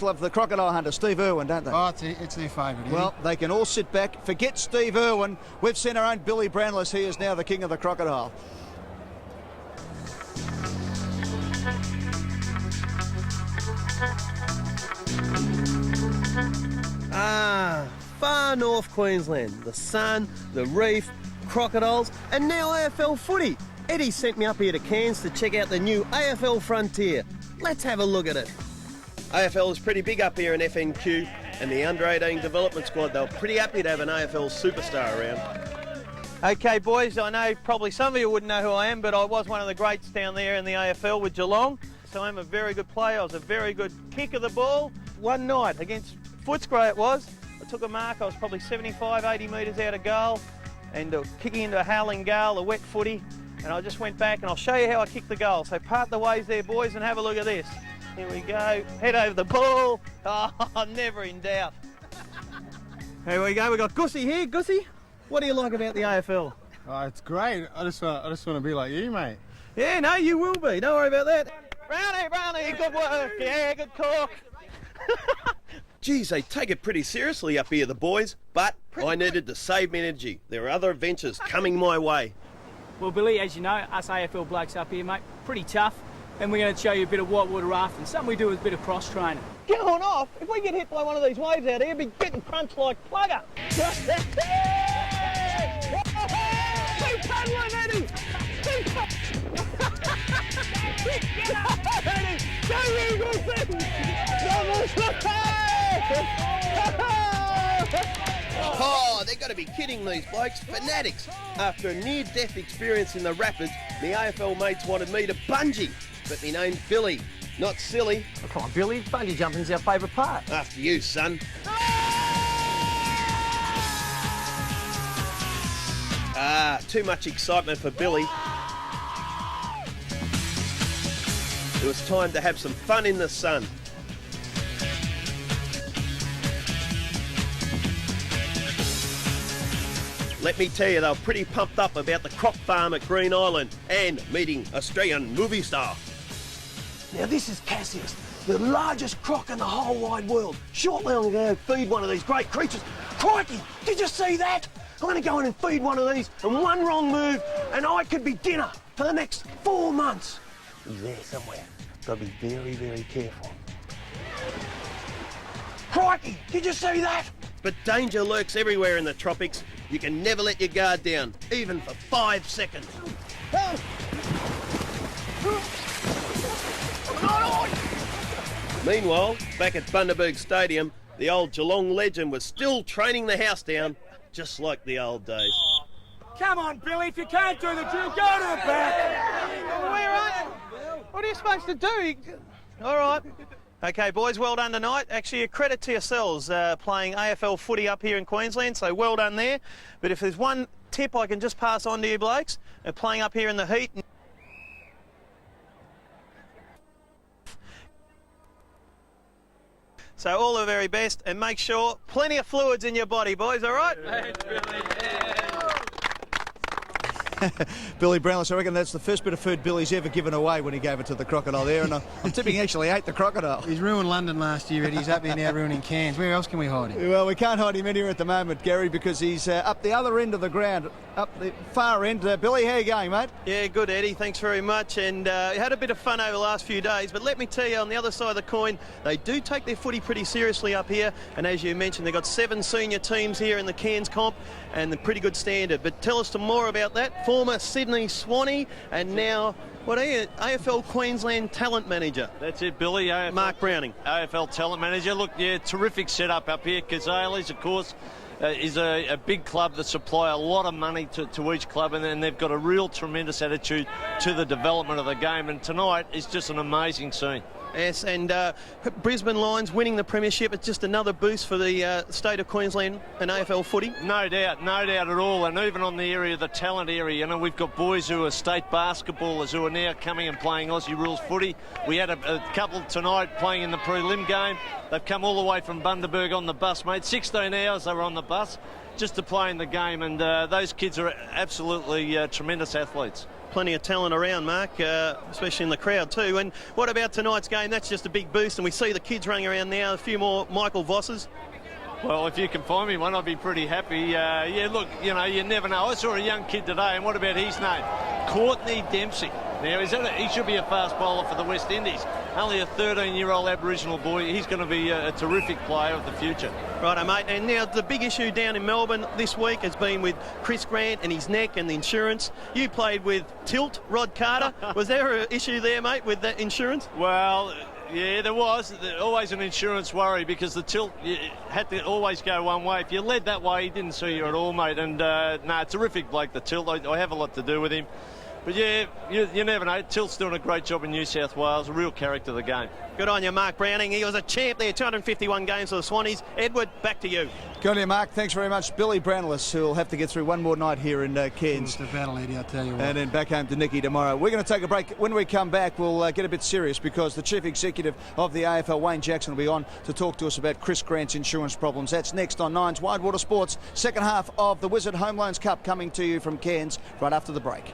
Love the crocodile hunter, Steve Irwin, don't they? Oh, it's their favourite. Well, they can all sit back, forget Steve Irwin. We've sent our own Billy Brownless. He is now the king of the crocodile. Far north Queensland, the sun, the reef, crocodiles, and now AFL footy. Eddie sent me up here to Cairns to check out the new AFL Frontier. Let's have a look at it. AFL is pretty big up here in FNQ, and the under-18 development squad, they were pretty happy to have an AFL superstar around. Okay, boys, I know probably some of you wouldn't know who I am, but I was one of the greats down there in the AFL with Geelong. So I'm a very good player. I was a very good kick of the ball. One night against Footscray it was, I took a mark. I was probably 75, 80 metres out of goal and kicking into a howling gale, a wet footy. And I just went back and I'll show you how I kicked the goal. So part the ways there, boys, and have a look at this. Here we go, head over the ball. Oh, never in doubt. Here we go, we've got Gussie here. Gussie, what do you like about the AFL? Oh, it's great. I just want to be like you, mate. Yeah, no, you will be. Don't worry about that. Brownie, good work. Yeah, good talk. Geez, they take it pretty seriously up here, the boys, but I needed to save energy. There are other adventures coming my way. Well, Billy, as you know, us AFL blokes up here, mate, pretty tough. And we're going to show you a bit of whitewater rafting. Something we do with a bit of cross-training. Going off? If we get hit by one of these waves out here, we'd be getting crunched like plugger. Keep paddling, Eddie! Keep Eddie! Go, Eagles! Oh, they've got to be kidding, these blokes. Fanatics. After a near-death experience in the Rapids, the AFL mates wanted me to bungee. But me name's Billy, not silly. Oh, come on, Billy. Bungee jumping's our favourite part. After you, son. Too much excitement for Billy. It was time to have some fun in the sun. Let me tell you, they were pretty pumped up about the crop farm at Green Island and meeting Australian movie star. Now this is Cassius, the largest croc in the whole wide world. Shortly I'm going to feed one of these great creatures. Crikey, did you see that? I'm going to go in and feed one of these, and one wrong move, and I could be dinner for the next 4 months. He's there somewhere. Got to be very, very careful. Crikey, did you see that? But danger lurks everywhere in the tropics. You can never let your guard down, even for 5 seconds. Meanwhile, back at Bundaberg Stadium, the old Geelong legend was still training the house down, just like the old days. Come on, Billy, if you can't do the drill, go to the back. Where are you? What are you supposed to do? All right. Okay, boys, well done tonight. Actually, a credit to yourselves playing AFL footy up here in Queensland, so well done there. But if there's one tip I can just pass on to you blokes, playing up here in the heat. So all the very best, and make sure plenty of fluids in your body, boys, all right? Thanks, Billy. Billy Brownless, I reckon that's the first bit of food Billy's ever given away when he gave it to the crocodile there, and I'm tipping he actually ate the crocodile. He's ruined London last year, and he's up there now ruining Cairns. Where else can we hide him? Well, we can't hide him anywhere at the moment, Gary, because he's up the other end of the ground, up the far end. Billy, how you going, mate? Yeah, good, Eddie. Thanks very much. And had a bit of fun over the last few days. But let me tell you, on the other side of the coin, they do take their footy pretty seriously up here. And as you mentioned, they've got 7 senior teams here in the Cairns comp, and a pretty good standard. But tell us some more about that. Former Sydney Swanee, and now, what are you, AFL Queensland Talent Manager? That's it, Billy. AFL, Mark Browning. AFL Talent Manager. Look, yeah, terrific setup up here. Kazales, of course, is a big club that supply a lot of money to each club, and then they've got a real tremendous attitude to the development of the game. And tonight is just an amazing scene. Yes, and Brisbane Lions winning the premiership. It's just another boost for the state of Queensland and AFL footy. No doubt at all. And even on the talent area, you know, we've got boys who are state basketballers who are now coming and playing Aussie rules footy. We had a couple tonight playing in the prelim game. They've come all the way from Bundaberg on the bus, mate. 16 hours they were on the bus just to play in the game, and those kids are absolutely tremendous athletes. plenty of talent around, Mark, especially in the crowd too. And what about tonight's game? That's just a big boost, and we see the kids running around now, a few more Michael Vosses. Well, if you can find me one, I'll be pretty happy. Yeah, look, you know, you never know. I saw a young kid today, and what about his name? Courtney Dempsey. Now, he should be a fast bowler for the West Indies. Only a 13-year-old Aboriginal boy. He's going to be a terrific player of the future. Righto, mate. And now the big issue down in Melbourne this week has been with Chris Grant and his neck and the insurance. You played with Tilt, Rod Carter. Was there an issue there, mate, with that insurance? Well, yeah, there was. Always an insurance worry because the tilt had to always go one way. If you led that way, he didn't see you at all, mate. And, terrific bloke, the Tilt. I have a lot to do with him. But, yeah, you never know. Tilt's doing a great job in New South Wales. A real character of the game. Good on you, Mark Browning. He was a champ there, 251 games for the Swannies. Edward, back to you. Good on you, Mark. Thanks very much. Billy Brownless, who'll have to get through one more night here in Cairns. It's a battle, Eddie, I tell you what. And then back home to Nicky tomorrow. We're going to take a break. When we come back, we'll get a bit serious because the Chief Executive of the AFL, Wayne Jackson, will be on to talk to us about Chris Grant's insurance problems. That's next on Nine's Widewater Sports. Second half of the Wizard Home Loans Cup coming to you from Cairns right after the break.